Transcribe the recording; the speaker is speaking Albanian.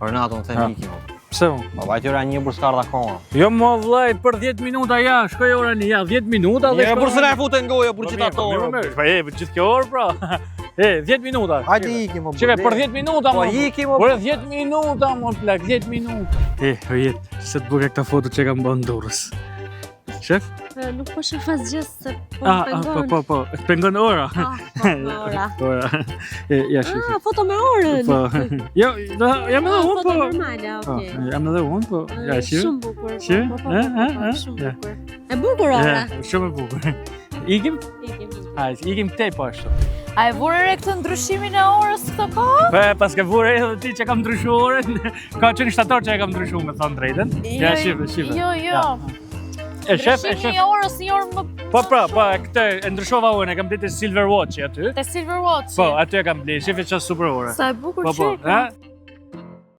Renato në them ikim. Pse mo? Po vajtëra një burskarda koma. Jo mo vllai, për 10 minuta ja, shkoj ora një, ja 10 minuta dhe Ja bursën e futën goja për qitator. Po për gjithë kjo orë pra. 10 minuta. Hajde ikim mo. Çeve për 10 minuta mo. Po ikim mo. Për 10 minuta mo plak, 10 minuta. O jet, se të bukur këta foto që kam bën Durrës. Shef? Nuk po shef asgjë se po pengon. Po, pengon ora. Ora. Ora. Ja shif. Foto me orën. Po. Jo, jam edhe unë po. Foto normale, okay. Jam edhe unë po. Ja shif. Shumë bukur. Shif? Shumë bukur. E bukur ora. Shumë e bukur. Ikim? Hajde, ikim këtej po ashtu. A e vure re këtë ndryshimin e orës këtë kohë? Po, pas ke vure edhe ti që kam ndryshu orën, ka qenë shtator që e kam ndryshu me thonë drejtën. Ja, shive. Jo. E shef. Ndryshimi i orës një orë më... Po, këtë e ndryshova unë, e kam ditë Silver Watch aty. Te Silver Watch. Po, aty e kam bli, shife që super ore. Sa e bukur Po, çeka.